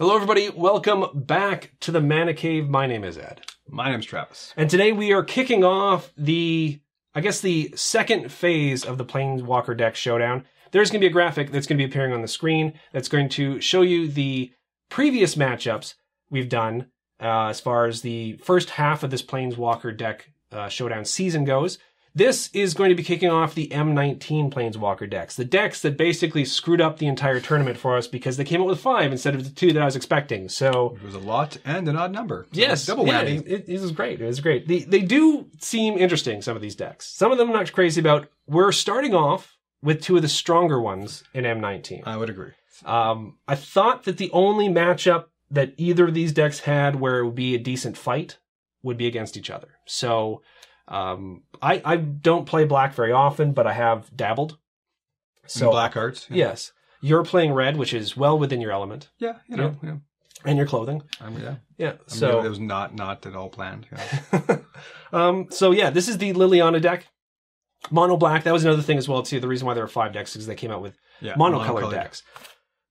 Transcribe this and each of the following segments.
Hello everybody, welcome back to the Mana Cave. My name is Ed. My name's Travis. And today we are kicking off the second phase of the Planeswalker Deck Showdown. There's going to be a graphic that's going to be appearing on the screen that's going to show you the previous matchups we've done as far as the first half of this Planeswalker Deck Showdown season goes. This is going to be kicking off the M19 Planeswalker decks. The decks that basically screwed up the entire tournament for us because they came out with 5 instead of the 2 that I was expecting. So it was a lot and an odd number. So yes. Double whammy. Yeah, it was great. It was great. They do seem interesting, some of these decks. Some of them I'm not crazy about. We're starting off with 2 of the stronger ones in M19. I would agree. I thought that the only matchup that either of these decks had where it would be a decent fight would be against each other. So I don't play black very often, but I have dabbled. So black arts? Yeah. Yes. You're playing red, which is well within your element. Yeah, yeah. And your clothing. Yeah. So it was not at all planned. Yeah. So yeah, this is the Liliana deck. Mono black. That was another thing as well too. The reason why there were 5 decks is because they came out with monocolored decks.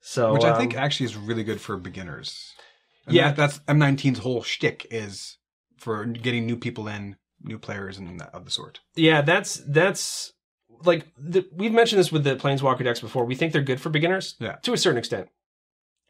So which I think actually is really good for beginners. And that's M19's whole shtick is for getting new people in. New players and of the sort. Yeah, that's like we've mentioned this with the Planeswalker decks before. We think they're good for beginners, to a certain extent.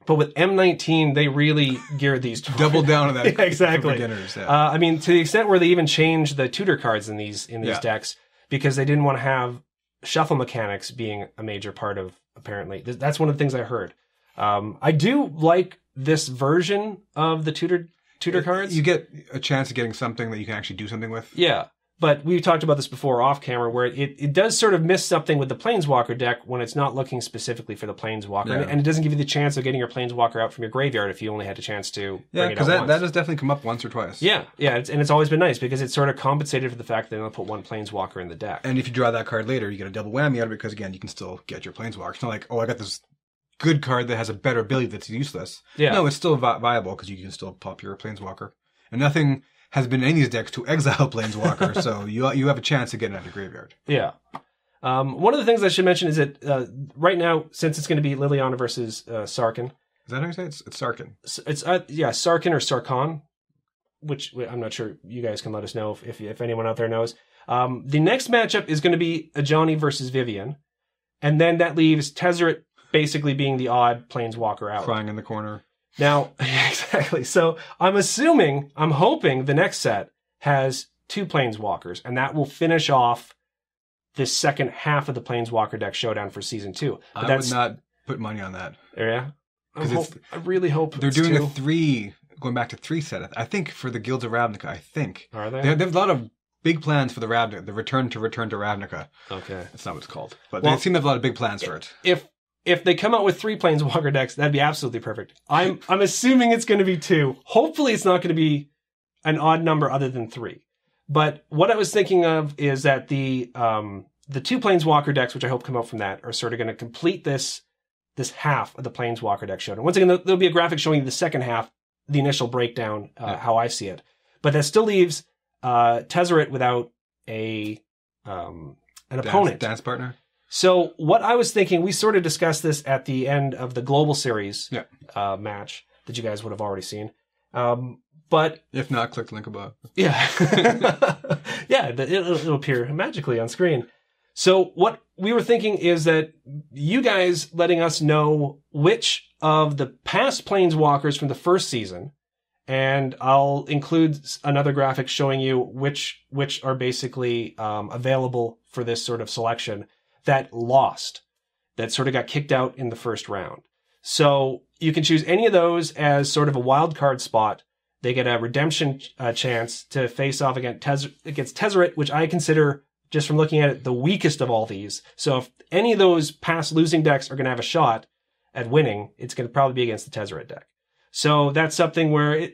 But with M19, they really geared these towards double down on that. Exactly. For beginners. Yeah. I mean, to the extent where they even changed the tutor cards in these decks because they didn't want to have shuffle mechanics being a major part of. Apparently, that's one of the things I heard. I do like this version of the tutor cards. You get a chance of getting something that you can actually do something with. Yeah, but we talked about this before off camera, where it does sort of miss something with the Planeswalker deck when it's not looking specifically for the Planeswalker, and it doesn't give you the chance of getting your Planeswalker out from your graveyard if you only had a chance to bring it out once. That has definitely come up once or twice. Yeah, it's always been nice because it's sort of compensated for the fact that they only put 1 Planeswalker in the deck. And if you draw that card later, you get a double whammy out of it because, again, you can still get your Planeswalker. It's not like, oh, I got this good card that has a better ability that's useless. Yeah. No, it's still viable because you can still pop your Planeswalker. And nothing has been in any of these decks to exile Planeswalker, so you have a chance of getting out of the graveyard. Yeah. One of the things I should mention is that right now, since it's going to be Liliana versus Sarkhan. Is that how you say it? It's Sarkhan. It's Sarkhan or Sarkhan, which I'm not sure. You guys can let us know if anyone out there knows. The next matchup is going to be Ajani versus Vivian, and then that leaves Tezzeret basically being the odd Planeswalker out. Crying in the corner. Now, exactly. So I'm hoping the next set has 2 Planeswalkers, and that will finish off this second half of the Planeswalker Deck Showdown for Season 2. But I would not put money on that. Yeah? I really hope they're doing a 3, going back to 3 set. I think for the Guilds of Ravnica, I think. Are they? They have a lot of big plans for the Ravnica, the return to Ravnica. Okay. That's not what it's called. But they seem to have a lot of big plans for it. If they come out with 3 Planeswalker decks, that'd be absolutely perfect. I'm assuming it's going to be 2. Hopefully it's not going to be an odd number other than 3. But what I was thinking of is that the 2 Planeswalker decks, which I hope come out from that, are sort of going to complete this half of the Planeswalker deck showdown. Once again, there'll be a graphic showing you the second half, the initial breakdown, how I see it. But that still leaves Tezzeret without an opponent. Dance partner? So what I was thinking, we sort of discussed this at the end of the Global Series match that you guys would have already seen. But if not, click the link above. Yeah. It'll appear magically on screen. So what we were thinking is that you guys letting us know which of the past Planeswalkers from the first season, and I'll include another graphic showing you which are basically available for this sort of selection, that lost, that sort of got kicked out in the first round. So you can choose any of those as sort of a wild card spot. They get a redemption chance to face off against Tezzeret, which I consider, just from looking at it, the weakest of all these. So if any of those past losing decks are going to have a shot at winning, it's going to probably be against the Tezzeret deck. So that's something where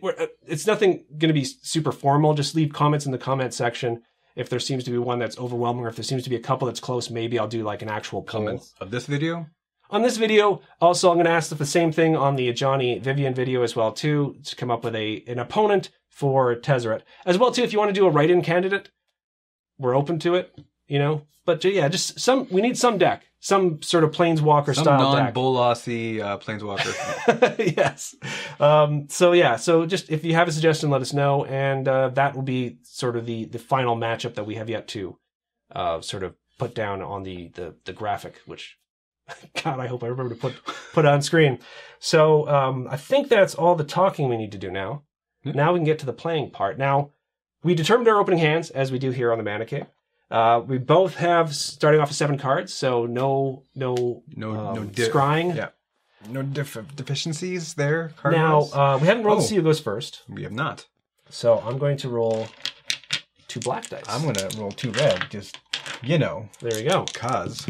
it's nothing going to be super formal. Just leave comments in the comment section. If there seems to be one that's overwhelming, or if there seems to be a couple that's close, maybe I'll do like an actual poll. Comments of this video? On this video, also I'm going to ask the same thing on the Ajani Vivian video as well too, to come up with an opponent for Tezzeret. As well too, if you want to do a write-in candidate, we're open to it. you know. But yeah, just we need some deck, some sort of Planeswalker style deck. Some non-Bolasy Planeswalker. Yes. So just if you have a suggestion, let us know, and that will be sort of the final matchup that we have yet to sort of put down on the graphic, which God, I hope I remember to put on screen. So I think that's all the talking we need to do now. Yeah. Now we can get to the playing part. Now, we determined our opening hands, as we do here on the Mana Cave. We both have starting off with 7 cards, so no scrying. Yeah. No deficiencies there. Now, we haven't rolled to see who goes first. We have not. So I'm going to roll 2 black dice. I'm going to roll 2 red, just, you know. There we go. Cause.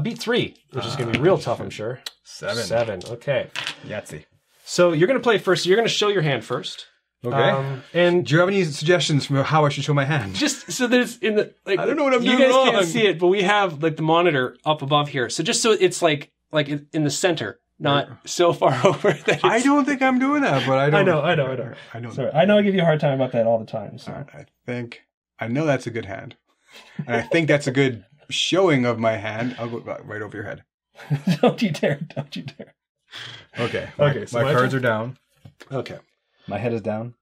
Beat 3, which is going to be real tough, I'm sure. 7. Okay. Yahtzee. So you're going to play first. So you're going to show your hand first. Okay. And do you have any suggestions for how I should show my hand? Just so there's in the I don't know what I'm doing wrong. You wrong. guys can't see it, but we have like the monitor up above here. So just so it's like in the center, not so far over that I don't think I'm doing that, but I don't. I know. Sorry, I know I give you a hard time about that all the time. So I know that's a good hand, and I think that's a good showing of my hand. I'll go right over your head. Don't you dare! Don't you dare! Okay. So my cards are down. Okay. My head is down.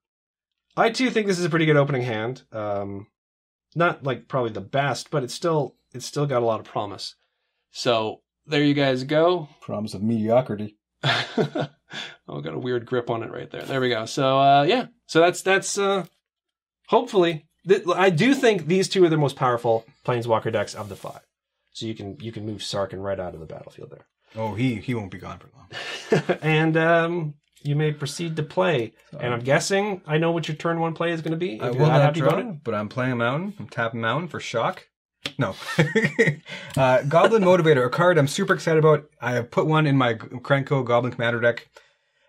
I too think this is a pretty good opening hand. Not like probably the best, but it's still got a lot of promise. So there you guys go. Promise of mediocrity. Oh, got a weird grip on it right there. There we go. So yeah. So that's hopefully. I do think these 2 are the most powerful Planeswalker decks of the 5. So you can move Sarkhan right out of the battlefield there. Oh, he won't be gone for long. And you may proceed to play. And I'm guessing I know what your turn 1 play is going to be. I will not draw, but I'm playing a mountain. I'm tapping mountain for shock. No. Goblin Motivator, a card I'm super excited about. I have put one in my Krenko Goblin Commander deck.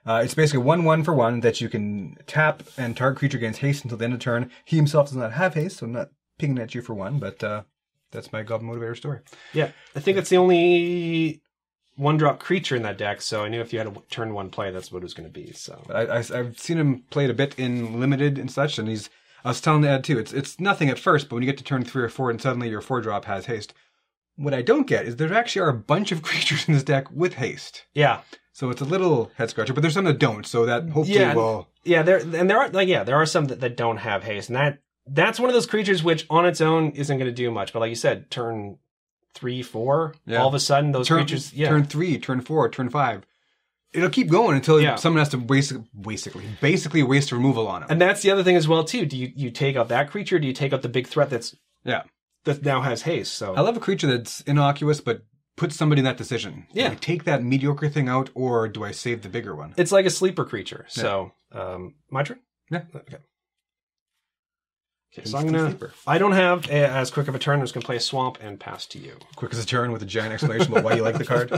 It's basically 1/1 for 1 that you can tap and target creature gains haste until the end of the turn. He himself does not have haste, so I'm not pinging at you for 1, but that's my Goblin Motivator story. Yeah, I think that's the only 1-drop creature in that deck, so I knew if you had a turn 1 play, that's what it was going to be. So, but I've seen him played a bit in Limited and such, and I was telling Ed too, it's nothing at first, but when you get to turn 3 or 4 and suddenly your 4-drop has haste. What I don't get is there actually are a bunch of creatures in this deck with haste. Yeah. So it's a little head scratcher, but there's some that don't, so that hopefully will... Yeah, there are some that don't have haste, and that's one of those creatures which on its own isn't going to do much, but like you said, turn 3, 4, all of a sudden those creatures... Yeah. Turn 3, turn 4, turn 5. It'll keep going until someone has to basically waste removal on it. And that's the other thing as well, too. Do you take out that creature, or do you take out the big threat that now has haste? So I love a creature that's innocuous, but puts somebody in that decision. Do I take that mediocre thing out, or do I save the bigger one? It's like a sleeper creature. So, my turn? Yeah. Okay. So I don't have as quick of a turn. I'm just going to play a swamp and pass to you. Quick as a turn with a giant explanation about why you like the card.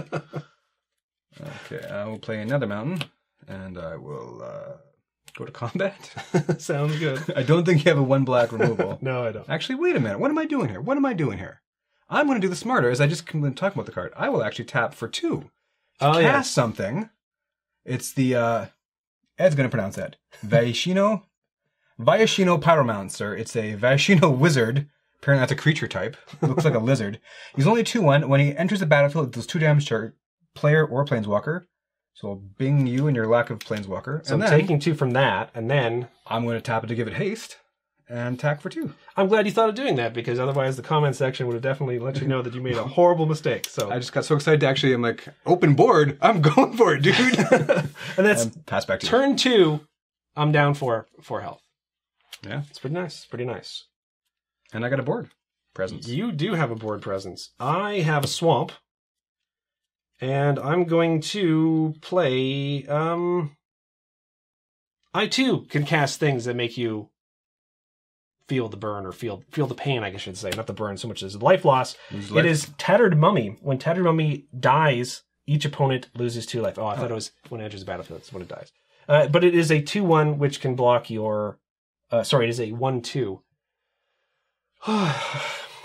Okay, I will play another mountain, and I will go to combat. Sounds good. I don't think you have a 1 black removal. No, I don't. Actually, wait a minute. What am I doing here? I'm going to do the smarter, as I just been talking about the card. I will actually tap for 2. Cast something. It's the, Ed's going to pronounce that. Vyashino Pyromancer. It's a Vyashino wizard. Apparently that's a creature type. Looks like a lizard. He's only 2/1. When he enters the battlefield, it does 2 damage to player or planeswalker. So I'll bing you and your lack of planeswalker. So I'm taking 2 from that, and then I'm going to tap it to give it haste and attack for 2. I'm glad you thought of doing that, because otherwise the comment section would have definitely let you know that you made a horrible mistake. So I just got so excited to actually, I'm like, open board. I'm going for it, dude. And that's pass back to turn you. 2. I'm down 4 health. Yeah, it's pretty nice. Pretty nice. And I got a board presence. You do have a board presence. I have a swamp. And I'm going to play, I too can cast things that make you feel the burn, or feel the pain, I guess I should say. Not the burn so much as the life loss. It is Tattered Mummy. When Tattered Mummy dies, each opponent loses 2 life. Oh, I thought it was when it enters the battlefield. That's when it dies. But it is a 2/1 which can block your, it is a 1/2.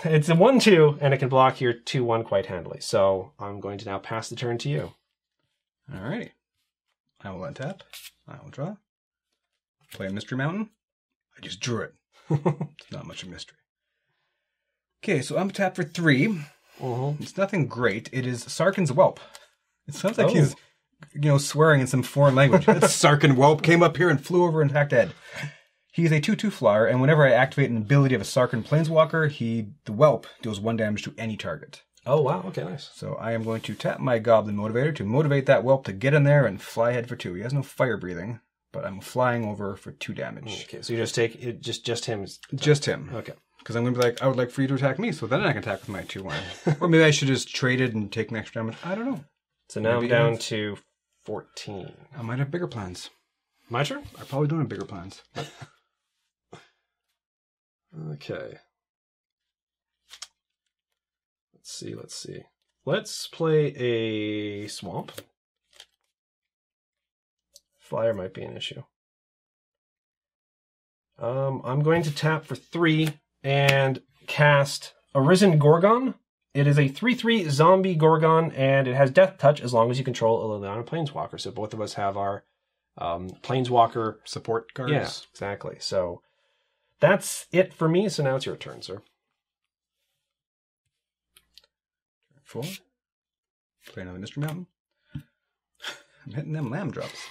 It's a 1/2, and it can block your 2/1 quite handily. So I'm going to now pass the turn to you. All right. I will untap. I will draw. Play a Mystery Mountain. I just drew it. It's not much of a mystery. Okay, so I'm tapped for 3. It's nothing great. It is Sarkhan's Whelp. It sounds like he's, swearing in some foreign language. It's Sarkhan Whelp came up here and flew over and attacked Ed. He's a 2/2 flyer, and whenever I activate an ability of a Sarkhan Planeswalker, the Whelp deals 1 damage to any target. Oh, wow. Okay, nice. So I am going to tap my Goblin Motivator to motivate that Whelp to get in there and fly ahead for 2. He has no fire breathing, but I'm flying over for 2 damage. Okay, so you just take it, just him. Just him. Okay. Because I'm going to be like, I would like for you to attack me, so then I can attack with my 2/1. Or maybe I should just trade it and take an extra damage. I don't know. So now I'm down to 14. I might have bigger plans. My turn? I probably don't have bigger plans. Okay. Let's see. Let's play a swamp. Flyer might be an issue. I'm going to tap for 3 and cast Arisen Gorgon. It is a 3/3 zombie Gorgon, and it has Death Touch as long as you control a Liliana Planeswalker. So both of us have our Planeswalker support cards. Yeah, exactly. So that's it for me. So now it's your turn, sir. 4. Play another Mystery Mountain. I'm hitting them land drops.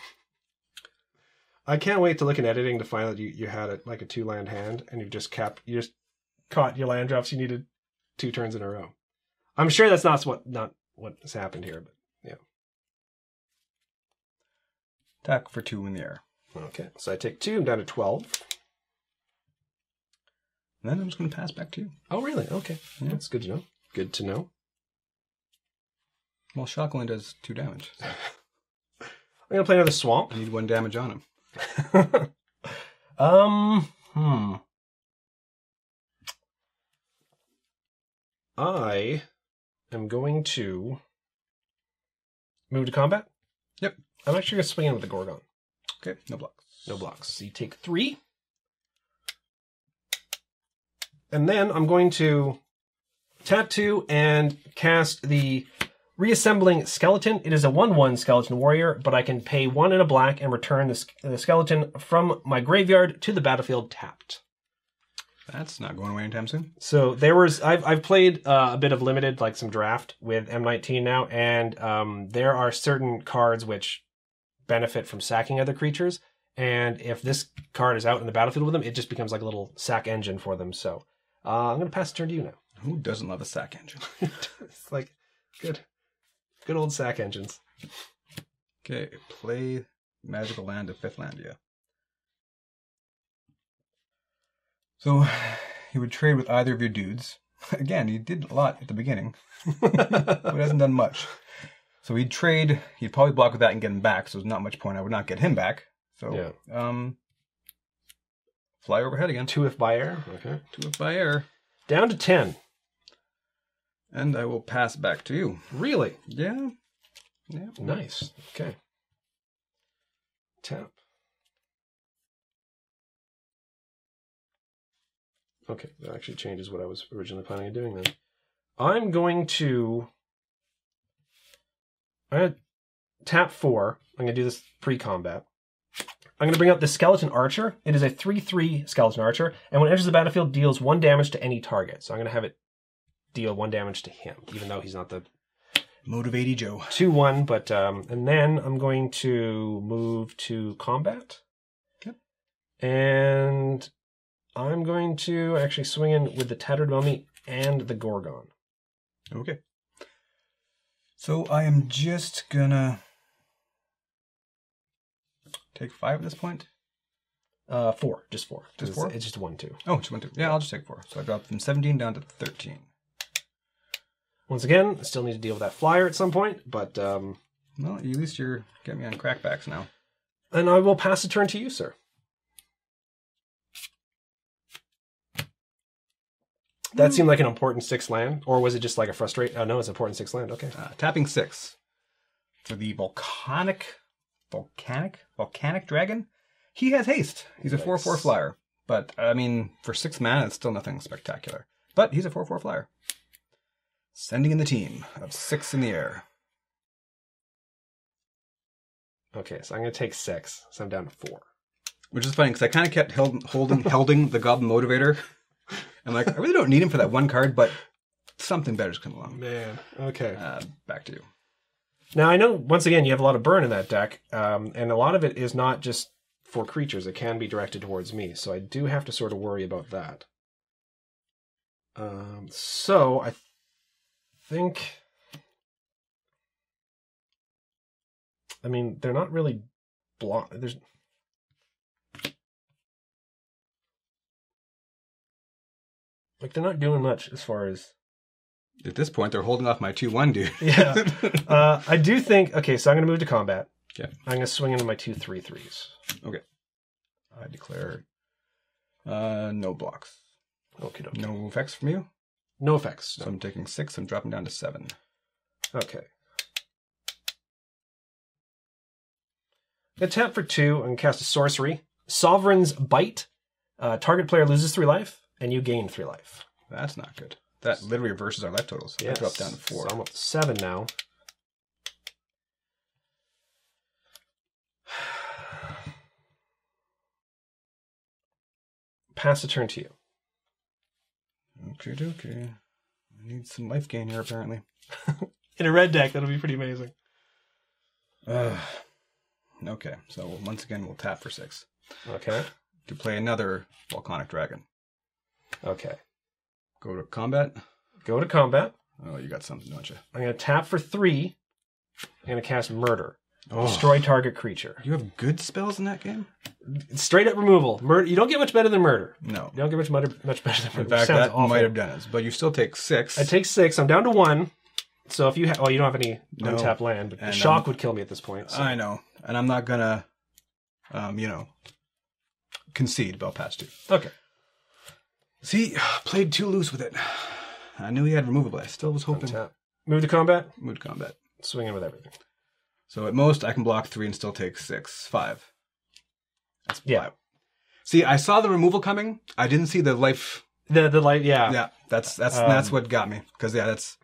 I can't wait to look in editing to find that you had a 2-land hand and you just caught your land drops. You needed 2 turns in a row. I'm sure that's not what has happened here, but yeah. Attack for 2 in the air. Okay, so I take 2. I'm down to 12. And then I'm just going to pass back to you. Oh, really? Okay, yeah. That's good to know. Good to know. Well, Shockland does 2 damage. So. I'm going to play another swamp. I need 1 damage on him. I am going to move to combat. Yep. I'm actually going to swing in with the Gorgon. Okay, no blocks. No blocks. So you take 3. And then I'm going to tap 2 and cast the Reassembling Skeleton. It is a 1/1 skeleton warrior, but I can pay 1 and a black and return the skeleton from my graveyard to the battlefield tapped. That's not going away anytime soon. So I've played a bit of limited, like some draft with M19 now, and there are certain cards which benefit from sacking other creatures, and if this card is out in the battlefield with them, it just becomes like a little sack engine for them. So I'm going to pass the turn to you now. Who doesn't love a sack engine? It's like good old sack engines. Okay, play magical land to 5th land, yeah. So, he would trade with either of your dudes. Again, he did a lot at the beginning, but hasn't done much. So he'd trade, he'd probably block with that and get him back, so there's not much point. I would not get him back. So, yeah. Fly overhead again. 2 if by air. Okay. 2 if by air. Down to 10. And I will pass back to you. Really? Yeah. Yeah. Nice. Okay. Tap. Okay, that actually changes what I was originally planning on doing then. I'm going to tap 4. I'm going to do this pre-combat. I'm going to bring out the Skeleton Archer. It is a 3/3 Skeleton Archer, and when it enters the battlefield, deals 1 damage to any target. So I'm going to have it deal 1 damage to him, even though he's not the Motivatey Joe. 2/1, but and then I'm going to move to combat. Okay. And I'm going to actually swing in with the Tattered Mummy and the Gorgon. Okay. So I am just gonna take 5 at this point. 4, just 4. Just 4? It's just 1/2. Oh, just 1/2. Yeah, I'll just take 4. So I dropped from 17 down to 13. Once again, I still need to deal with that flyer at some point, but well, at least you're getting me on crackbacks now. And I will pass the turn to you, sir. That seemed like an important 6 land, or was it just like a frustrate? Oh no, it's an important 6 land. Okay. Tapping 6 for the volcanic dragon. He has haste. He's a 4/4 flyer, but I mean, for 6 mana, it's still nothing spectacular. But he's a 4/4 flyer. Sending in the team of 6 in the air. Okay, so I'm going to take 6, so I'm down to 4. Which is funny, because I kind of kept holding the Goblin Motivator I'm like, I really don't need him for that one card, but something better's come along. Man, okay. Back to you. Now, I know, once again, you have a lot of burn in that deck, and a lot of it is not just for creatures. It can be directed towards me, so I do have to sort of worry about that. So, I think... I mean, they're not really there's... Like, they're not doing much as far as... At this point, they're holding off my 2/1, dude. Yeah. I do think... Okay, so I'm going to move to combat. Okay. I'm going to swing into my 2/3/3s. Okay. I declare... no blocks. Okay. No effects from you? No effects. So I'm taking 6. I'm dropping down to 7. Okay. I'm going to tap for 2 and cast a sorcery. Sovereign's Bite. Target player loses 3 life, and you gain 3 life. That's not good. That literally reverses our life totals. Yes. I drop down to 4. So I'm up to 7 now. Pass the turn to you. Okay. I need some life gain here, apparently. In a red deck, that'll be pretty amazing. Okay, so once again, we'll tap for 6. Okay. To play another Volcanic Dragon. Okay. Go to combat. Go to combat. Oh, you got something, don't you? I'm going to tap for 3. I'm going to cast Murder. Oh. Destroy target creature. You have good spells in that game? Straight up removal. Murder. You don't get much better than Murder. No. You don't get much better than Murder. In fact, that awful. Might have done it. But you still take 6. I take 6. I'm down to 1. So if you have... Well, you don't have any untapped land, but and Shock would kill me at this point. So. I know. And I'm not going to, concede, but I'll pass 2. Okay. See, played too loose with it. I knew he had removal, but I still was hoping. Untap. Move to combat. Move to combat. Swing in with everything. So at most, I can block 3 and still take 5. That's 5. Yeah. See, I saw the removal coming. I didn't see the life. The life, yeah. Yeah, that's what got me. Because that's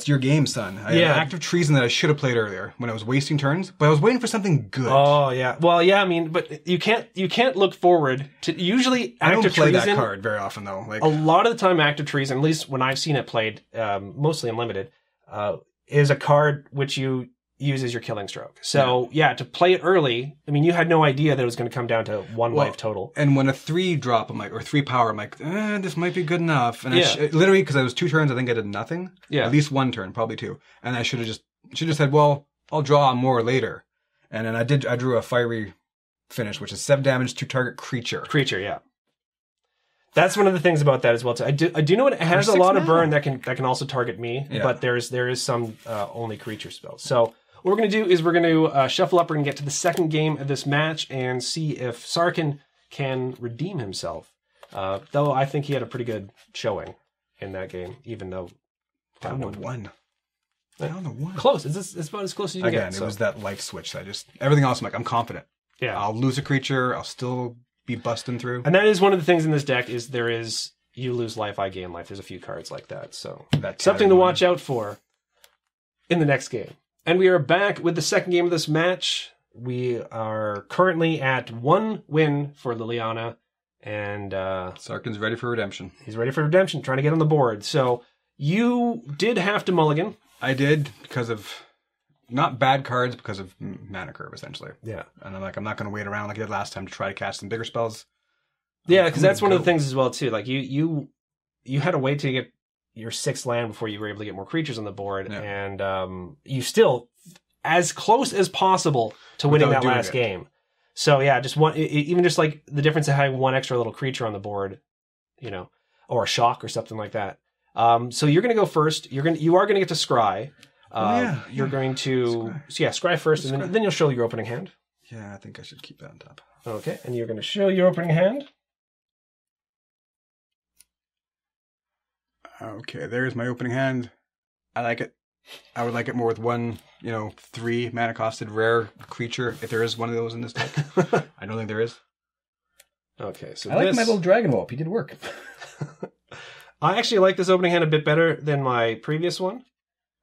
your game, son. I had active Treason that I should have played earlier when I was wasting turns, but I was waiting for something good. Oh yeah. Well, yeah. I mean, but you can't look forward to usually active Treason. I don't play that card very often though. Like a lot of the time, active Treason, at least when I've seen it played, mostly unlimited, is a card which you use as your killing stroke. So yeah, to play it early, I mean, you had no idea that it was going to come down to 1 life total. And when a 3 drop, I'm like, or 3 power, I'm like, this might be good enough. And literally, because I was 2 turns, I think I did nothing. Yeah. At least 1 turn, probably 2. And I should have just said, well, I'll draw more later. And then I drew a fiery finish, which is 7 damage to target creature. Yeah. That's one of the things about that as well too. I do know it has a lot of burn that can also target me, but there is some only creature spells. So what we're going to do is we're going to shuffle up. We're going to get to the second game of this match and see if Sarkhan can redeem himself. Though I think he had a pretty good showing in that game, even though down to 1. Down to 1. Close. It's about as close as you can get. Again, it was that life switch. Everything else, I'm comfortent. Yeah. I'll lose a creature. I'll still be busting through. And that is one of the things in this deck is you lose life, I gain life. There's a few cards like that. So that's something to watch out for in the next game. And we are back with the second game of this match. We are currently at 1 win for Liliana. And Sarkhan's ready for redemption. He's ready for redemption, trying to get on the board. So you did have to mulligan. I did because of not bad cards, because of mana curve, essentially. Yeah. And I'm not going to wait around like I did last time to try to cast some bigger spells. Yeah, because that's one of the things as well, too. Like, you had to wait to get your 6th land before you were able to get more creatures on the board. Yeah. And you still, as close as possible to winning that last game. So, yeah, just even just like the difference of having 1 extra little creature on the board, or a shock or something like that. So you're going to go first. You are going to get to scry. You're going to scry first, and then you'll show your opening hand. Yeah, I think I should keep that on top. Okay, and you're going to show your opening hand. Okay, there's my opening hand. I like it. I would like it more with 1, 3 mana costed rare creature, if there is one of those in this deck. I don't think there is. Okay, so I like my little dragon whelp. He did work. I actually like this opening hand a bit better than my previous one.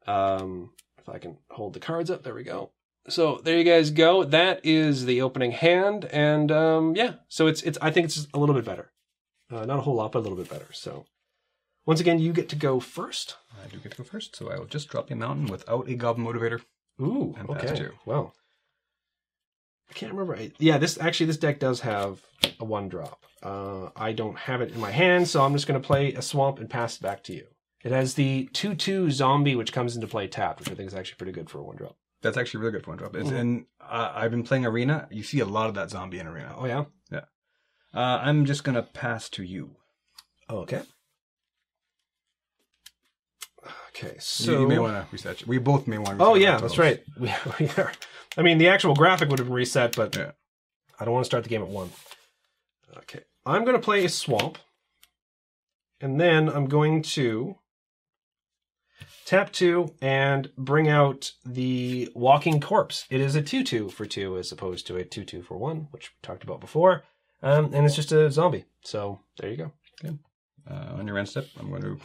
If I can hold the cards up, there we go. So there you guys go. That is the opening hand, and so it's I think it's just a little bit better. Not a whole lot, but a little bit better. So once again, you get to go first. I do get to go first, so I will just drop a mountain without a Goblin Motivator. Ooh, okay. Well, I can't remember. Yeah, this deck does have a 1-drop. I don't have it in my hand, so I'm just going to play a swamp and pass it back to you. It has the 2/2 zombie, which comes into play tapped, which I think is actually pretty good for a 1-drop. That's actually really good for 1-drop. And I've been playing Arena. You see a lot of that zombie in Arena. Oh, yeah? Yeah. I'm just going to pass to you. Oh, okay. Okay, so... You may want to reset. We both may want to reset. Oh, yeah, that's right. We are. I mean, the actual graphic would have been reset, but yeah. I don't want to start the game at 1. Okay. I'm going to play a swamp. And then I'm going to tap 2 and bring out the Walking Corpse. It is a 2/2 for 2 as opposed to a 2/2 for 1, which we talked about before. And it's just a zombie. So there you go. Okay. On your end step, I'm going to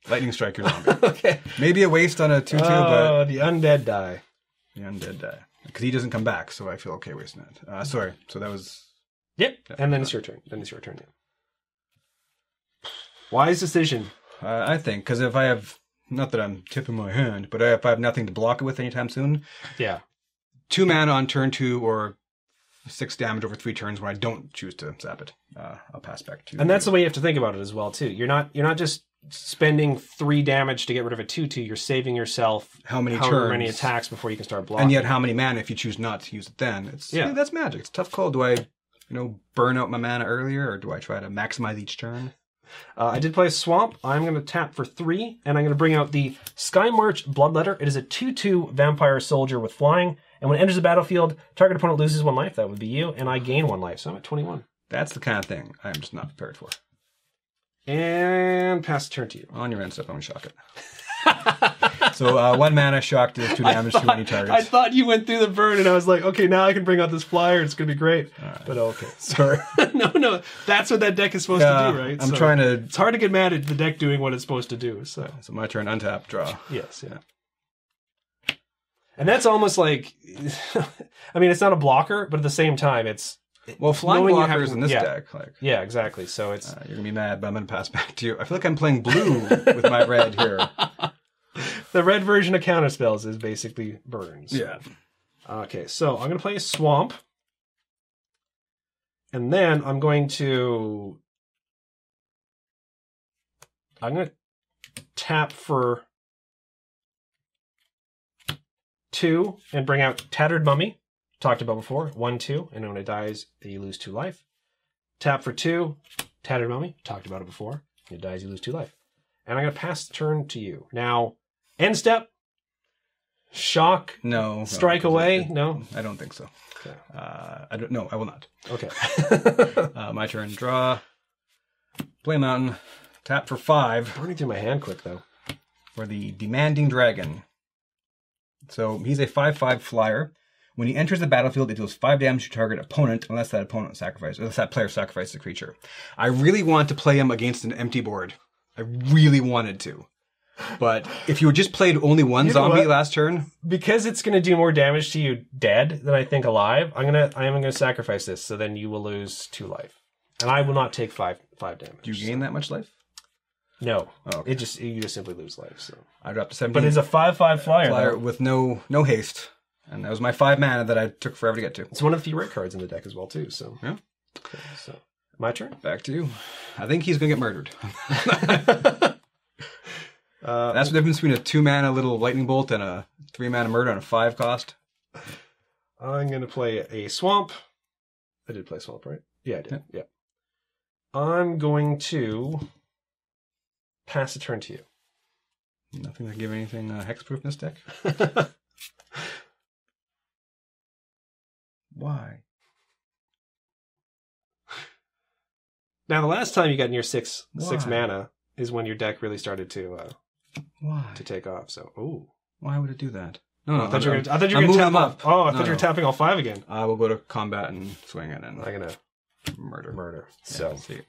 lightning strike your zombie. Okay. Maybe a waste on a 2/2, but... the undead die. The undead die. Because he doesn't come back, so I feel okay wasting it. Sorry. So that was... Yep. Yeah. And then it's your turn. Yeah. Wise decision. I think, because if I have... Not that I'm tipping my hand, but if I have nothing to block it with anytime soon... Yeah. 2 mana on turn 2 or 6 damage over 3 turns when I don't choose to zap it. I'll pass back to you. And that's the way you have to think about it as well, too. You're not just spending 3 damage to get rid of a 2/2. You're saving yourself how many attacks before you can start blocking. And yet how many mana if you choose not to use it then. That's Magic. It's a tough call. Do I burn out my mana earlier, or do I try to maximize each turn? I did play a swamp. I'm going to tap for 3, and I'm going to bring out the Sky March Bloodletter. It is a 2/2 vampire soldier with flying, and when it enters the battlefield, target opponent loses 1 life. That would be you, and I gain 1 life, so I'm at 21. That's the kind of thing I'm just not prepared for. And pass the turn to you. On your end step, I'm going to shock it. So 1 mana, shock does 2 damage to any targets. I thought you went through the burn, and I was like, okay, now I can bring out this flyer. It's going to be great. Right. But okay. Sorry. No. That's what that deck is supposed to do, right? I'm trying to... It's hard to get mad at the deck doing what it's supposed to do. So my turn, untap, draw. Yes, yeah. And that's almost like... I mean, it's not a blocker, but at the same time, it's... Well, flying blockers in this deck. Yeah, exactly. So it's... you're going to be mad, but I'm going to pass back to you. I feel like I'm playing blue with my red here. The red version of counterspells is basically burns. Yeah. Okay, so I'm going to play a swamp. And then I'm going to tap for 2 and bring out Tattered Mummy. Talked about before. 1/2, and when it dies, you lose 2 life. Tap for 2, Tattered Mummy. Talked about it before. When it dies, you lose 2 life. And I'm going to pass the turn to you. Now, end step. Shock. No. Strike away. No, I don't think so. Okay. I don't. No, I will not. Okay. My turn. Draw. Play a mountain. Tap for 5. Burning through my hand quick though. For the Demanding Dragon. So he's a 5/5 flyer. When he enters the battlefield, it deals 5 damage to target opponent unless that player sacrifices a creature. I really want to play him against an empty board. I really wanted to. But if you had just played only 1 zombie last turn, because it's going to do more damage to you dead than I think alive, I am going to sacrifice this. So then you will lose 2 life, and I will not take 5 damage. Do you gain that much life? No. Oh, okay. You just simply lose life. So I dropped to 17. But it's a 5/5 flyer with no haste, and that was my 5 mana that I took forever to get to. It's one of the few rare cards in the deck as well too. So yeah. Okay, so my turn. Back to you. I think he's going to get murdered. That's the difference between a 2 mana little lightning bolt and a 3 mana murder on a 5 cost. I'm going to play a swamp. I did play swamp, right? Yeah, I did. Yeah. I'm going to pass the turn to you. Nothing to give anything hexproof in this deck? Why? Now, the last time you got near 6 mana is when your deck really started to take off. So, ooh. Why would it do that? No, I thought you were going to tap up. Oh, I thought you were tapping all 5 again. I will go to combat and swing it, and I'm going to murder. Yeah, so see,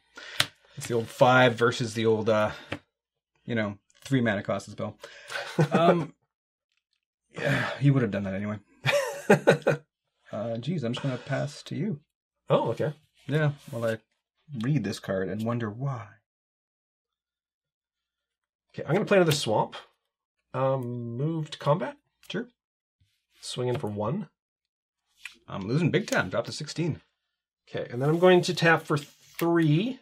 it's the old 5 versus the old 3 mana cost as well. Yeah, he would have done that anyway. Geez, I'm just going to pass to you. Oh, okay. Yeah, well, read this card and wonder why. Okay, I'm going to play another Swamp. Move to combat. Sure. Swing in for 1. I'm losing big time. Drop to 16. Okay, and then I'm going to tap for 3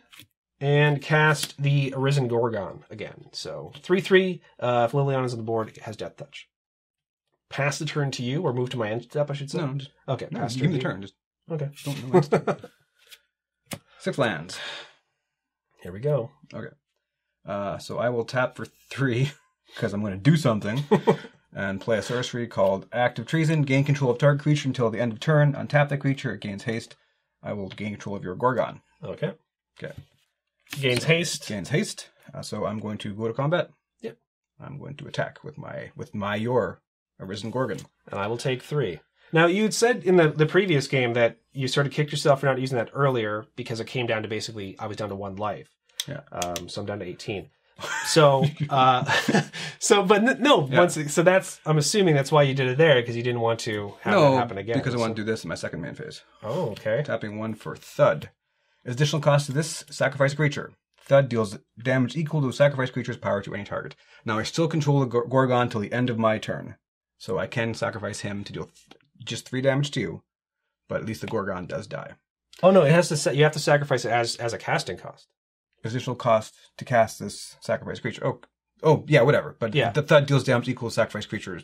and cast the Arisen Gorgon again. So 3/3. If Liliana's on the board, it has Death Touch. Pass the turn to you, or move to my end step, I should say. No, just okay. No, pass give me the turn. Just okay. Don't know. 6 lands. Here we go. Okay. So I will tap for 3 because I'm going to do something and play a sorcery called Act of Treason. Gain control of target creature until the end of turn. Untap the creature. It gains haste. I will gain control of your Gorgon. Okay. Okay. Gains haste. Gains haste. So I'm going to go to combat. Yep. I'm going to attack with your Arisen Gorgon. And I will take 3. Now, you'd said in the previous game that you sort of kicked yourself for not using that earlier because it came down to basically, I was down to 1 life. Yeah. So I'm down to 18. So, so that's, I'm assuming that's why you did it there, because you didn't want to have that happen again. Because I want to do this in my second main phase. Oh, okay. Tapping 1 for Thud. As additional cost to this, sacrifice a creature. Thud deals damage equal to a sacrifice creature's power to any target. Now, I still control the Gorgon till the end of my turn. So I can sacrifice him to deal just 3 damage to you, but at least the Gorgon does die. Oh, no, it has to. You have to sacrifice it as a casting cost. Additional cost to cast this sacrifice creature. Oh, yeah, whatever. But the Thud deals damage equal to sacrifice creatures.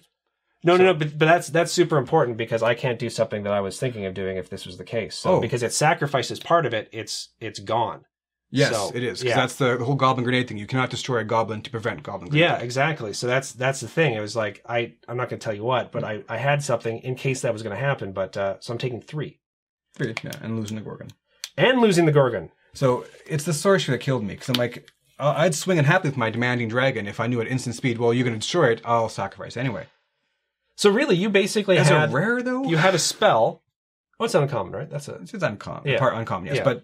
No, but that's super important because I can't do something that I was thinking of doing if this was the case. So because it sacrifices part of it, it's gone. Yes, so, it is. Because that's the whole Goblin Grenade thing. You cannot destroy a Goblin to prevent Goblin Grenade. Yeah, exactly. So that's the thing. It was like, I'm not going to tell you what, but I had something in case that was going to happen. But so I'm taking 3. 3, yeah, and losing the Gorgon. And losing the Gorgon. So it's the sorcery that killed me. Because I'm like, I'd swing in happily with my Demanding Dragon if I knew at instant speed, well, you're going to destroy it, I'll sacrifice anyway. So really, you basically had... a rare, though? You had a spell. Oh, it's uncommon, right? It's uncommon. Yeah. Part uncommon, yes. Yeah.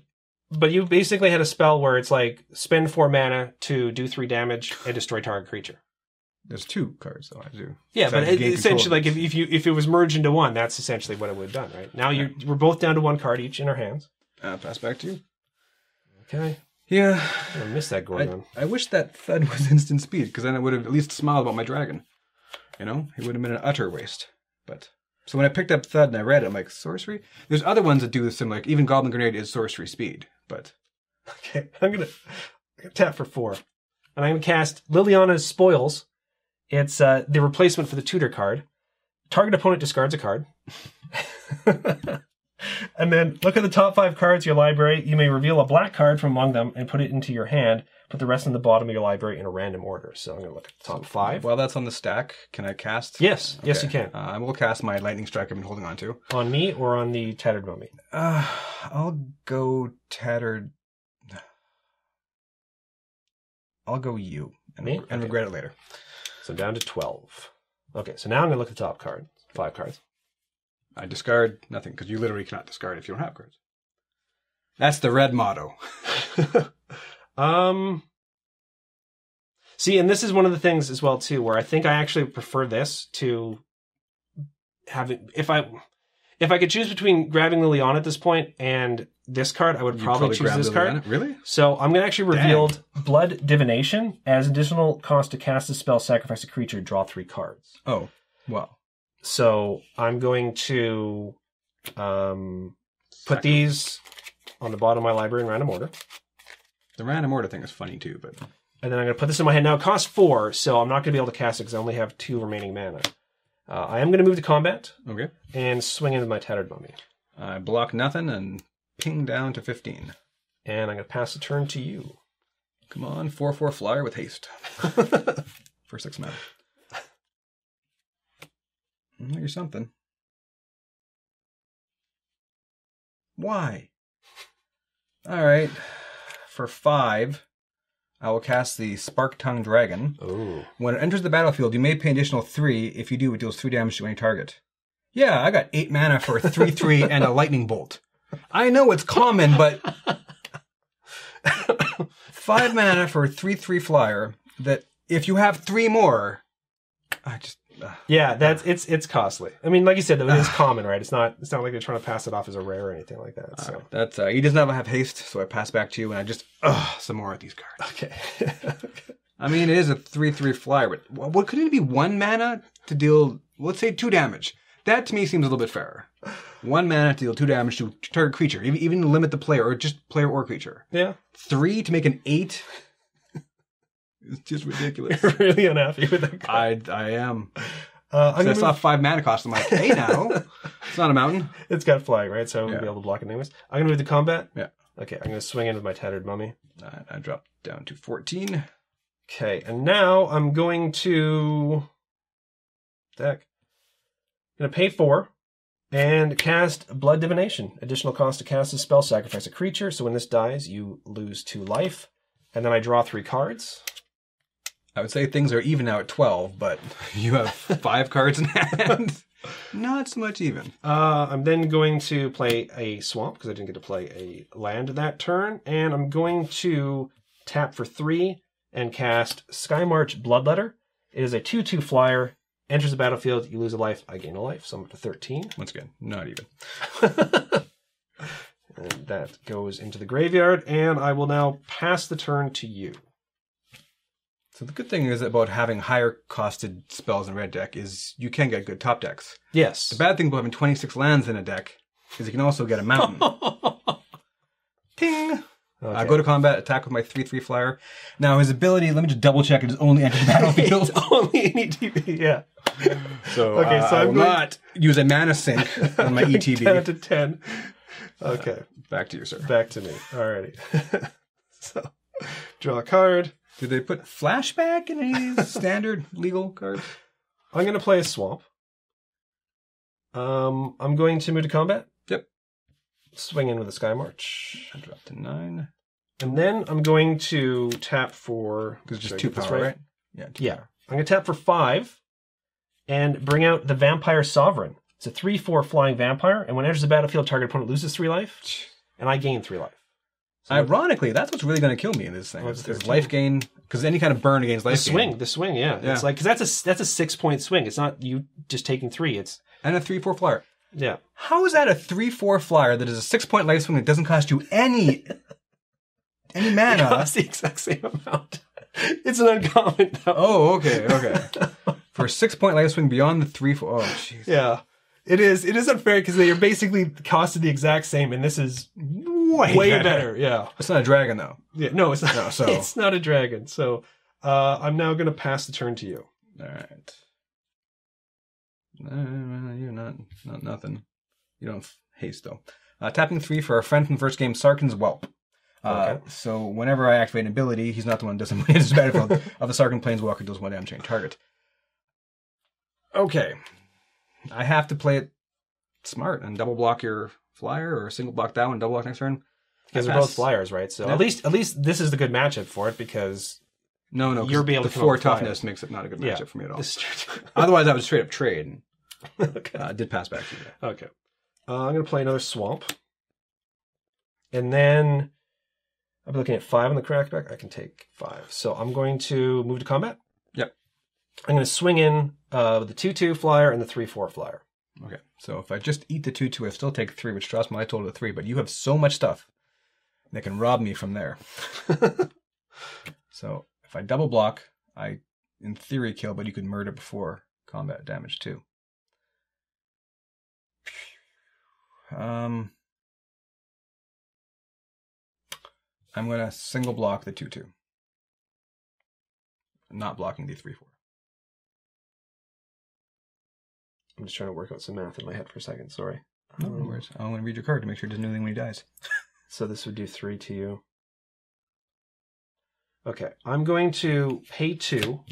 But you basically had a spell where it's like, spend 4 mana to do 3 damage and destroy target creature. There's 2 cards, though, I do. Yeah, but essentially, like, if it was merged into 1, that's essentially what it would have done, right? Now we're both down to 1 card each in our hands. Pass back to you. Okay. Yeah. I missed that Gorgon. I wish that Thud was instant speed, because then I would have at least smiled about my dragon. You know? It would have been an utter waste. But so when I picked up Thud and I read it, I'm like, sorcery? There's other ones that do this similar. Like, even Goblin Grenade is sorcery speed, but... Okay, I'm gonna tap for 4. And I'm going to cast Liliana's Spoils. It's the replacement for the tutor card. Target opponent discards a card. And then look at the top 5 cards of your library. You may reveal a black card from among them and put it into your hand. Put the rest in the bottom of your library in a random order. So I'm going to look at the top 5. While that's on the stack, can I cast? Yes. Okay. Yes, you can. I will cast my Lightning Strike I've been holding on to. On me or on the Tattered Mummy? I'll go Tattered... I'll go you. And regret it later. So I'm down to 12. Okay, so now I'm going to look at the top card. 5 cards. I discard nothing, because you literally cannot discard if you don't have cards. That's the red motto. See, and this is one of the things as well, too, where I think I actually prefer this to having... If I could choose between grabbing Liliana at this point and this card, I would probably choose this card. Really? So I'm going to actually reveal Blood Divination as additional cost to cast a spell, sacrifice a creature, draw 3 cards. Oh, wow. So I'm going to put these on the bottom of my library in random order. The random order thing is funny too, but... And then I'm going to put this in my hand. Now it costs 4, so I'm not going to be able to cast it because I only have 2 remaining mana. I am going to move to combat. Okay. And swing into my Tattered Mummy. I block nothing and ping down to 15. And I'm going to pass the turn to you. Come on, 4/4 flyer with haste. For 6 mana. You're something. Why? Alright. For 5, I will cast the Spark Tongue Dragon. Ooh. When it enters the battlefield, you may pay an additional 3. If you do, it deals 3 damage to any target. Yeah, I got 8 mana for a 3/3 and a Lightning Bolt. I know it's common, but... 5 mana for a 3/3 flyer that if you have 3 more... Yeah, it's costly. I mean, like you said, though, it is common, right? It's not like they're trying to pass it off as a rare or anything like that. So that's he does not have haste, so I pass back to you, and I just some more of these cards. Okay. I mean, it is a 3/3 flyer, but what could it be? 1 mana to deal, let's say, 2 damage. That to me seems a little bit fairer. 1 mana to deal 2 damage to target creature, even to limit the player, or just player or creature. Yeah. 3 to make an 8. It's just ridiculous. You're really unhappy with that card. I am. I saw 5 mana cost. I'm like, hey now. It's not a mountain. It's got flying, right? So we'll be able to block it anyways. I'm going to move to combat. Yeah. Okay, I'm going to swing in with my Tattered Mummy. I dropped down to 14. Okay, and now I'm going to... Deck. I'm going to pay 4 and cast Blood Divination. Additional cost to cast a spell, sacrifice a creature. So when this dies, you lose 2 life. And then I draw 3 cards. I would say things are even now at 12, but you have 5 cards in hand. Not so much even. I'm then going to play a swamp, because I didn't get to play a land that turn. And I'm going to tap for 3 and cast Skymarch Bloodletter. It is a 2/2 flyer. Enters the battlefield, you lose a life, I gain a life. So I'm up to 13. Once again, not even. And that goes into the graveyard, and I will now pass the turn to you. So the good thing is about having higher costed spells in red deck is you can get good top decks. Yes. The bad thing about having 26 lands in a deck is you can also get a mountain. Ting! Okay. Go to combat, attack with my 3/3 flyer. Now his ability, let me just double check, it is only enter the battlefield. It's only an ETB, yeah. So, so I will not use a mana sink on my ETB. Down to 10. Okay. Back to you, sir. Back to me. Alrighty. So, draw a card. Did they put flashback in any standard legal cards? I'm going to play a swamp. I'm going to move to combat. Yep. Swing in with a Skymarch. I dropped to 9. And then I'm going to tap for... Because it's just 2 power, right? Yeah, 2 power. I'm going to tap for 5 and bring out the Vampire Sovereign. It's a 3/4 flying vampire, and when it enters the battlefield, target opponent loses 3 life, and I gain 3 life. So ironically, that's what's really going to kill me in this thing. Is life gain, because any kind of burn against life gain. The swing, yeah. It's like, because that's a 6-point swing. It's not you just taking 3. It's and a 3/4 flyer. Yeah. How is that a 3/4 flyer that is a 6-point life swing that doesn't cost you any mana? It costs the exact same amount. It's an uncommon, though. Oh, okay. For a 6-point life swing beyond the 3/4. Oh, jeez. Yeah. It is unfair because they are basically costed the exact same, and this is way better. Yeah. It's not a dragon, though. Yeah, no, it's not. No, so. It's not a dragon. So I'm now going to pass the turn to you. All right. You're not nothing. You don't have haste, though. Tapping 3 for our friend from the first game, Sarkhan's Whelp. Okay. So whenever I activate an ability, he's not the one who does it. It's the battlefield of the Sarkhan Planeswalker deals 1 damage to any target. Okay. I have to play it smart and double block your flyer, or single block that one, double block next turn. Because they're both flyers, right? So at least this is the good matchup for it, because you're being able to the 4 toughness makes it not a good matchup for me at all. This Otherwise, I would straight up trade. Okay. Did pass back to you. Okay. I'm going to play another swamp, and then I'm looking at 5 on the crackback. I can take 5, so I'm going to move to combat. Yep. I'm going to swing in with the 2/2 flyer and the 3/4 flyer. Okay, so if I just eat the 2/2, I still take 3, which drops my total to 3, but you have so much stuff that can rob me from there. So if I double block, I, in theory, kill, but you could murder before combat damage, too. I'm going to single block the 2/2. Not blocking the 3/4. I'm just trying to work out some math in my head for a second. Sorry. No worries. I want to read your card to make sure it doesn't do anything when he dies. So this would do 3 to you. Okay. I'm going to pay 2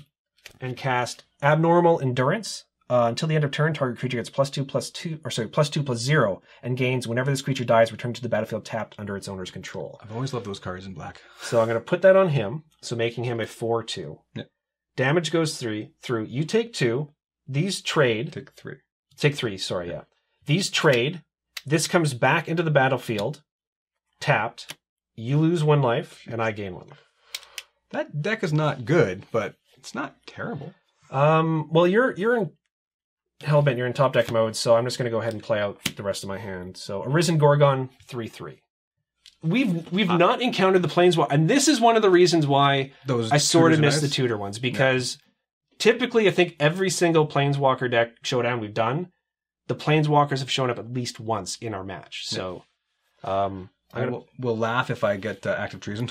and cast Abnormal Endurance. Until the end of turn, target creature gets +2/+0 and gains whenever this creature dies, return to the battlefield tapped under its owner's control. I've always loved those cards in black. So I'm going to put that on him, so making him a 4/2. Yep. Damage goes through. You take 2. These trade. Take 3, sorry, yeah. These trade. This comes back into the battlefield, tapped. You lose 1 life, and I gain 1 life. That deck is not good, but it's not terrible. Well, you're in Hellbent. You're in top deck mode, so I'm just going to go ahead and play out the rest of my hand. So Arisen Gorgon 3/3. We've not encountered the Planeswalker, and this is one of the reasons why I sort of missed the tutor ones, because typically I think every single Planeswalker deck showdown we've done, the Planeswalkers have shown up at least once in our match. So we'll laugh if I get active treason.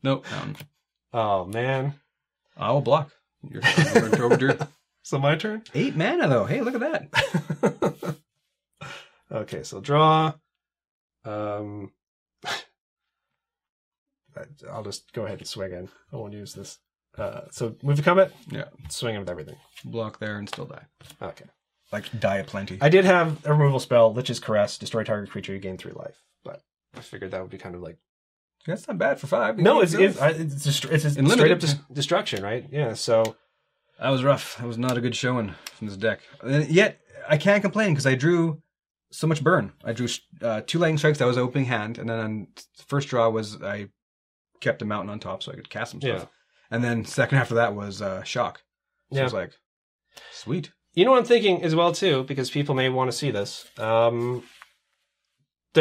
Nope. Oh man, I will block. You're So my turn. 8 mana though. Hey, look at that. Okay, so draw. I'll just go ahead and swing in. I won't use this. So move to combat? Yeah. Swing in with everything. Block there and still die. Okay. Like, die aplenty. I did have a removal spell, Lich's Caress, destroy target creature, you gain 3 life. But I figured that would be kind of like... That's not bad for 5. No, it's straight up destruction, right? Yeah, so... That was rough. That was not a good showing from this deck. Yet, I can't complain because I drew so much burn. I drew 2 lightning strikes. That was opening hand. And then on first draw was I kept a mountain on top so I could cast some stuff. Yeah. And then second after that was shock. So I was like, sweet. You know what I'm thinking as well, too, because people may want to see this. There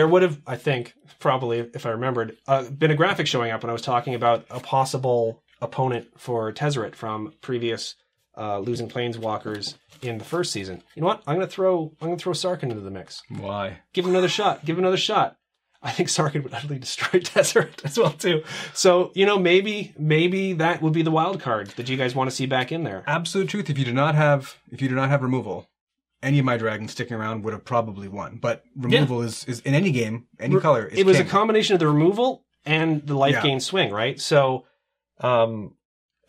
would have, I think, probably, if I remembered, been a graphic showing up when I was talking about a possible opponent for Tezzeret from previous losing Planeswalkers in the first season. You know what? I'm gonna throw Sarkhan into the mix. Why? Give him another shot. Give him another shot. I think Sarkhan would utterly destroy Tezzeret as well too. So maybe that would be the wild card that you guys want to see back in there. Absolute truth. If you do not have removal, any of my dragons sticking around would have probably won. But removal is in any game, any color. It was a combination of the removal and the life gain swing, right? So.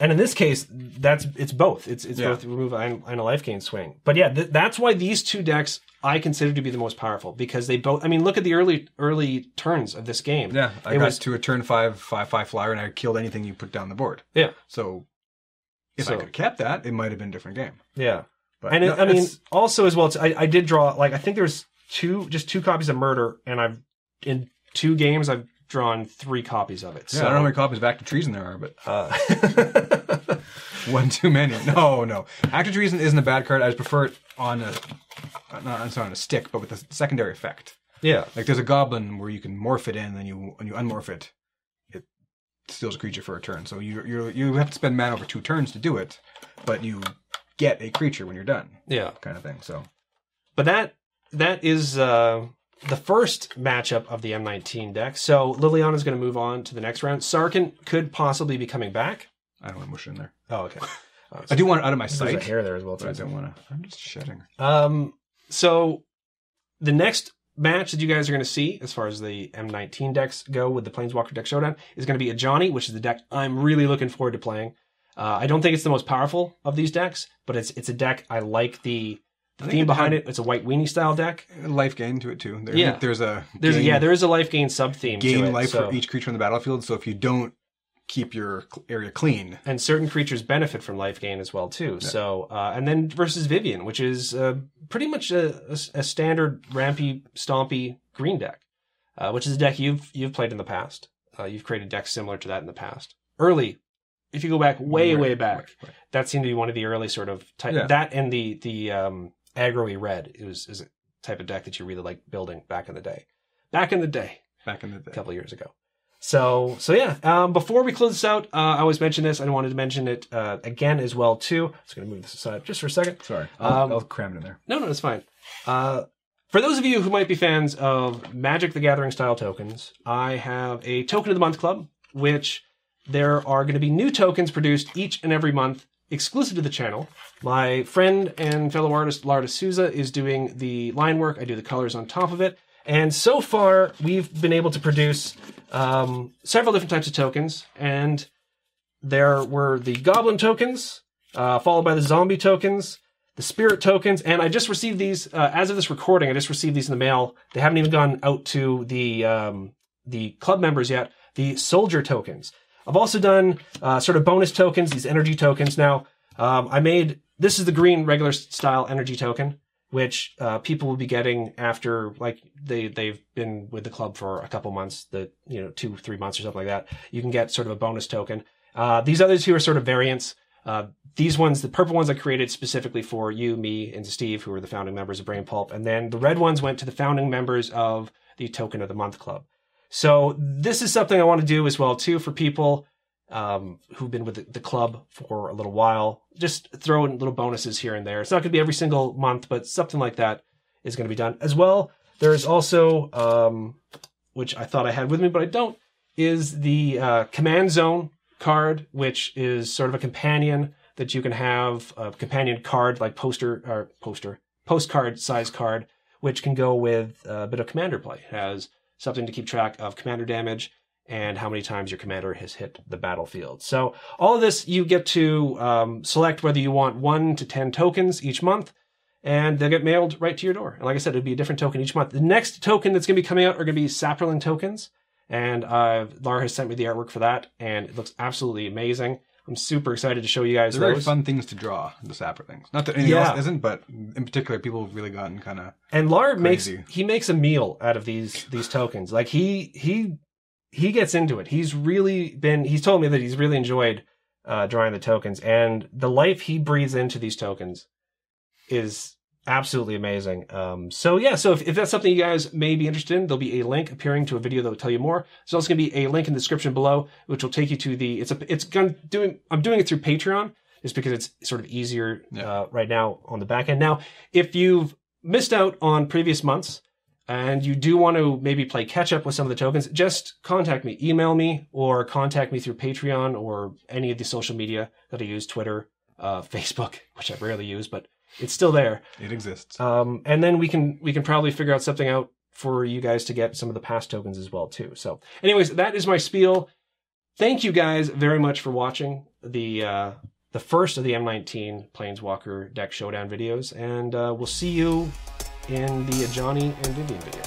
And in this case, it's both. It's both removal and a life gain swing. But yeah, that's why these 2 decks I consider to be the most powerful, because they both. I mean, look at the early turns of this game. Yeah, I got to a turn 5/5 flyer, and I killed anything you put down the board. Yeah. So if I could have kept that, it might have been a different game. Yeah. But I mean, also as well, I did draw I think there's just two copies of Murder, and in 2 games I've drawn 3 copies of it. Yeah, so. I don't know how many copies of Active Treason there are, but one too many. No. Active Treason isn't a bad card. I just prefer it on not on a stick, but with a secondary effect. Yeah, like there's a goblin where you can morph it in, and when you unmorph it, it steals a creature for a turn. So you have to spend mana over 2 turns to do it, but you get a creature when you're done. Yeah, kind of thing. So, but that is. The first matchup of the M19 deck. So Liliana is going to move on to the next round. Sarkhan could possibly be coming back. I don't want to mush in there. Oh, okay. I do want it out of my sight. There's a hair there as well. But I don't want to. I'm just shedding. So the next match that you guys are going to see, as far as the M19 decks go with the Planeswalker Deck Showdown, is going to be a Johnny, which is the deck I'm really looking forward to playing. I don't think it's the most powerful of these decks, but it's a deck I like the theme behind it. It's a white weenie style deck. Life gain to it too. There is a life gain sub theme. Gain life for each creature in the battlefield. So if you don't keep your area clean, and certain creatures benefit from life gain as well too. Yeah. So and then versus Vivian, which is pretty much a standard rampy stompy green deck, which is a deck you've played in the past. You've created decks similar to that in the past. Early. If you go back way back, that seemed to be one of the early sort of type. Yeah. That and the aggro-y red is a type of deck that you really like building back in the day. A couple of years ago. So yeah. Before we close this out, I always mention this. I wanted to mention it again as well too. I'm just going to move this aside just for a second. Sorry, I'll cram it in there. No, it's fine. For those of you who might be fans of Magic the Gathering style tokens, I have a Token of the Month club, which there are going to be new tokens produced each and every month exclusive to the channel. My friend and fellow artist Larda Souza is doing the line work. I do the colors on top of it. And so far, we've been able to produce several different types of tokens. And there were the Goblin tokens, followed by the Zombie tokens, the Spirit tokens. And I just received these, as of this recording, I just received these in the mail. They haven't even gone out to the club members yet. The Soldier tokens. I've also done sort of bonus tokens, these energy tokens. Now, this is the green regular style energy token, which people will be getting after, like, they've been with the club for a couple months, 2-3 months or something like that. You can get sort of a bonus token. These other two are sort of variants. These ones, the purple ones I created specifically for you, me, and Steve, who are the founding members of Brain Pulp. And then the red ones went to the founding members of the Token of the Month Club. So this is something I want to do as well, too, for people who've been with the club for a little while. Just throw in little bonuses here and there. It's not going to be every single month, but something like that is going to be done. As well, there's also, which I thought I had with me, but I don't, is the Command Zone card, which is sort of a companion that you can have, a companion card like postcard size card, which can go with a bit of commander play. It has something to keep track of commander damage and how many times your commander has hit the battlefield. So all of this, you get to select whether you want 1 to 10 tokens each month, and they'll get mailed right to your door. And like I said, it'll be a different token each month. The next token that's going to be coming out are going to be Saprolan tokens, and Laura has sent me the artwork for that, and it looks absolutely amazing. I'm super excited to show you guys those. They're very fun things to draw, the Saprolings. Not that anything else isn't, but in particular, people have really gotten kind of And Laura makes a meal out of these tokens. Like he gets into it. He's told me that he's really enjoyed drawing the tokens, and the life he breathes into these tokens is absolutely amazing. So if that's something you guys may be interested in, there'll be a link appearing to a video that will tell you more. There's also going to be a link in the description below, which will take you to I'm doing it through Patreon just because it's sort of easier right now on the back end. Now, if you've missed out on previous months and you do want to maybe play catch up with some of the tokens, just contact me, email me, or contact me through Patreon or any of the social media that I use, Twitter, Facebook, which I rarely use, but it's still there. It exists. And then we can probably figure out something out for you guys to get some of the past tokens as well, too. So anyways, that is my spiel. Thank you guys very much for watching the first of the M19 Planeswalker Deck Showdown videos. And we'll see you in the Johnny and Vivian video.